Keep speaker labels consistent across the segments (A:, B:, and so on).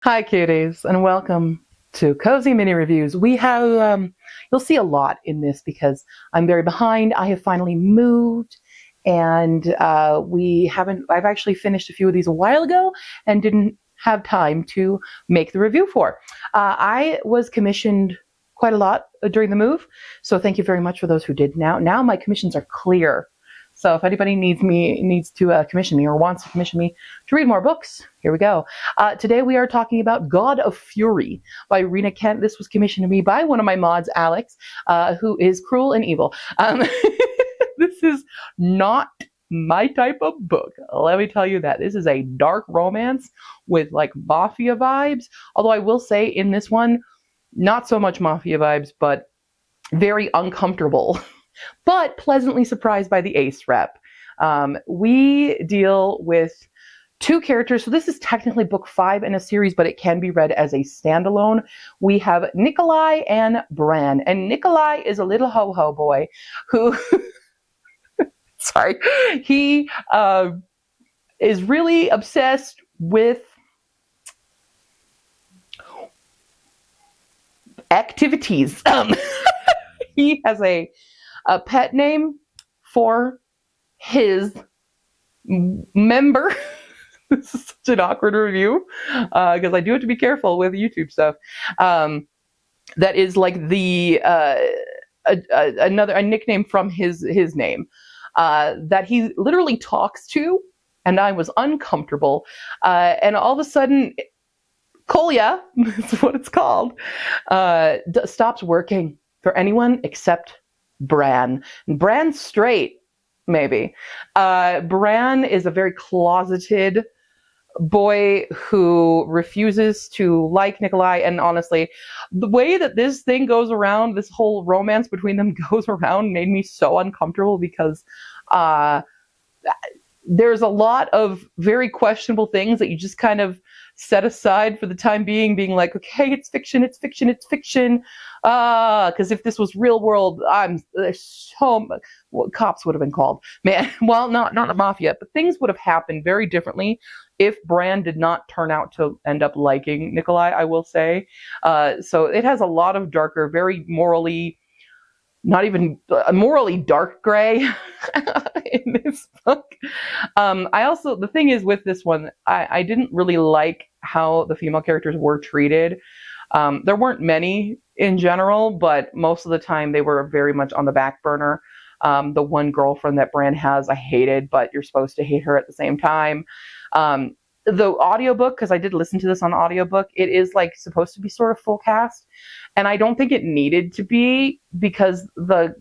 A: Hi, cuties, and welcome to Cozy Mini Reviews. We have, you'll see a lot in this because I'm very behind. I have finally moved, and I've actually finished a few of these a while ago and didn't have time to make the review for. I was commissioned quite a lot during the move, so thank you very much for those who did. Now my commissions are clear. So if anybody needs to commission me or wants to commission me to read more books, here we go. Today we are talking about God of Fury by Rena Kent. This was commissioned to me by one of my mods, Alex, who is cruel and evil. This is not my type of book. Let me tell you that. This is a dark romance with like mafia vibes. Although I will say in this one, not so much mafia vibes, but very uncomfortable. But pleasantly surprised by the ace rep. We deal with two characters. So this is technically book 5 in a series, but it can be read as a standalone. We have Nikolai and Bran. And Nikolai is a little ho-ho boy who, sorry, he is really obsessed with activities. He has a pet name for his member. This is such an awkward review because I do have to be careful with YouTube stuff. That is like a nickname from his name that he literally talks to, and I was uncomfortable. And all of a sudden, Kolya, that's what it's called, stops working for anyone except Bran. Bran's straight, maybe. Bran is a very closeted boy who refuses to like Nikolai, and honestly, the way that this thing goes around, this whole romance between them goes around, made me so uncomfortable because there's a lot of very questionable things that you just kind of set aside for the time being, being like, okay, it's fiction, it's fiction, it's fiction. Because if this was real world, cops would have been called. Man, well, not the mafia, but things would have happened very differently if Bran did not turn out to end up liking Nikolai, I will say. So it has a lot of darker, very morally, not even morally dark gray in this book. The thing is with this one, I didn't really like how the female characters were treated. There weren't many in general, but most of the time they were very much on the back burner. The one girlfriend that Bran has, I hated, but you're supposed to hate her at the same time. The audiobook, because I did listen to this on audiobook, it is like supposed to be sort of full cast. And I don't think it needed to be, because the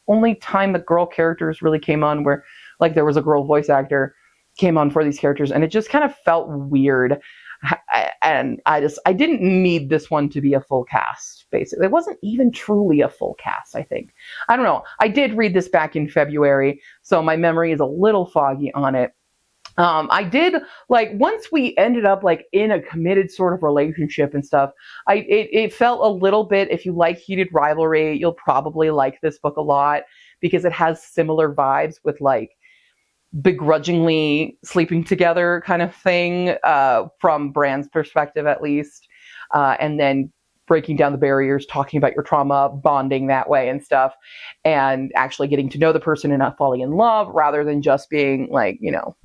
A: only time the girl characters really came on where like there was a girl voice actor came on for these characters, and it just kind of felt weird. And I didn't need this one to be a full cast, basically. It wasn't even truly a full cast, I think. I don't know. I did read this back in February, so my memory is a little foggy on it. I did, like, once we ended up like in a committed sort of relationship and stuff, it felt a little bit, if you like heated rivalry, you'll probably like this book a lot because it has similar vibes with like begrudgingly sleeping together kind of thing, from Bran's perspective at least, and then breaking down the barriers, talking about your trauma, bonding that way and stuff, and actually getting to know the person and not falling in love rather than just being like, you know,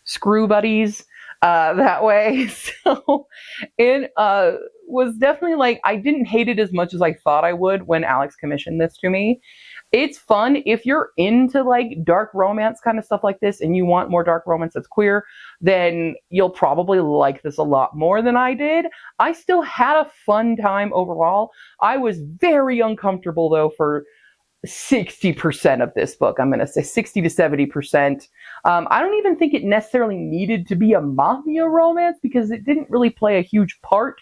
A: screw buddies that way. So it was definitely like, I didn't hate it as much as I thought I would when Alex commissioned this to me. It's fun if you're into like dark romance kind of stuff like this and you want more dark romance that's queer, then you'll probably like this a lot more than I did. I still had a fun time overall. I was very uncomfortable though for 60% of this book. I'm going to say 60 to 70%. I don't even think it necessarily needed to be a mafia romance because it didn't really play a huge part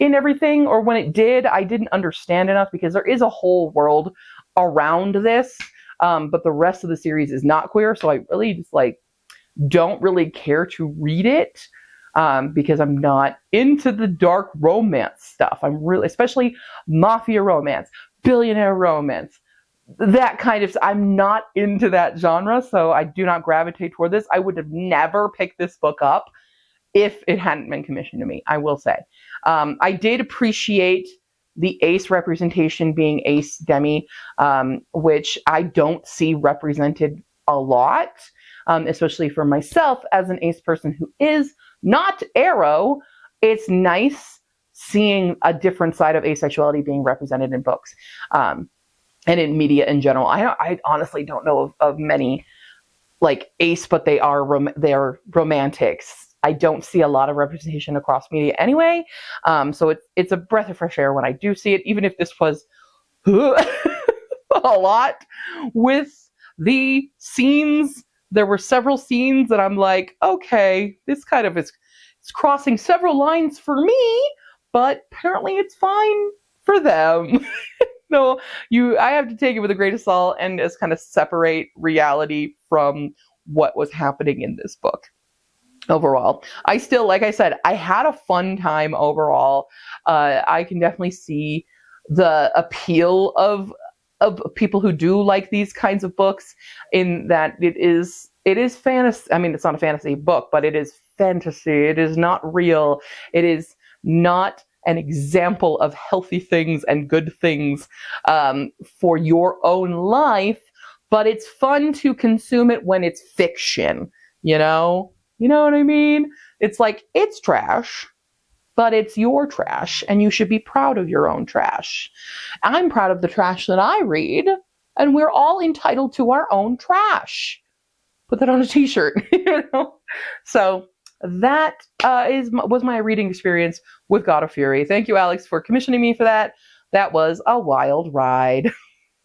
A: in everything, or when it did, I didn't understand enough because there is a whole world around this, but the rest of the series is not queer, so I really just like don't really care to read it because I'm not into the dark romance stuff. I'm really, especially mafia romance, billionaire romance, that kind of, I'm not into that genre, so I do not gravitate toward this. I would have never picked this book up if it hadn't been commissioned to me, I will say. I did appreciate the ace representation being ace demi, which I don't see represented a lot, especially for myself as an ace person who is not aro. It's nice seeing a different side of asexuality being represented in books, and in media in general. I honestly don't know of many like ace, but they're romantics. I don't see a lot of representation across media anyway. So it's a breath of fresh air when I do see it, even if this was a lot with the scenes. There were several scenes that I'm like, okay, this kind of is it's crossing several lines for me, but apparently it's fine for them. No, I have to take it with a grain of salt and just kind of separate reality from what was happening in this book. Overall, I still, like I said, I had a fun time overall. I can definitely see the appeal of people who do like these kinds of books, in that it is fantasy. I mean, it's not a fantasy book, but it is fantasy. It is not real. It is not an example of healthy things and good things for your own life, but it's fun to consume it when it's fiction, you know? You know what I mean? It's like, it's trash, but it's your trash, and you should be proud of your own trash. I'm proud of the trash that I read, and we're all entitled to our own trash. Put that on a t-shirt, you know? So that was my reading experience with God of Fury. Thank you, Alex, for commissioning me for that. That was a wild ride.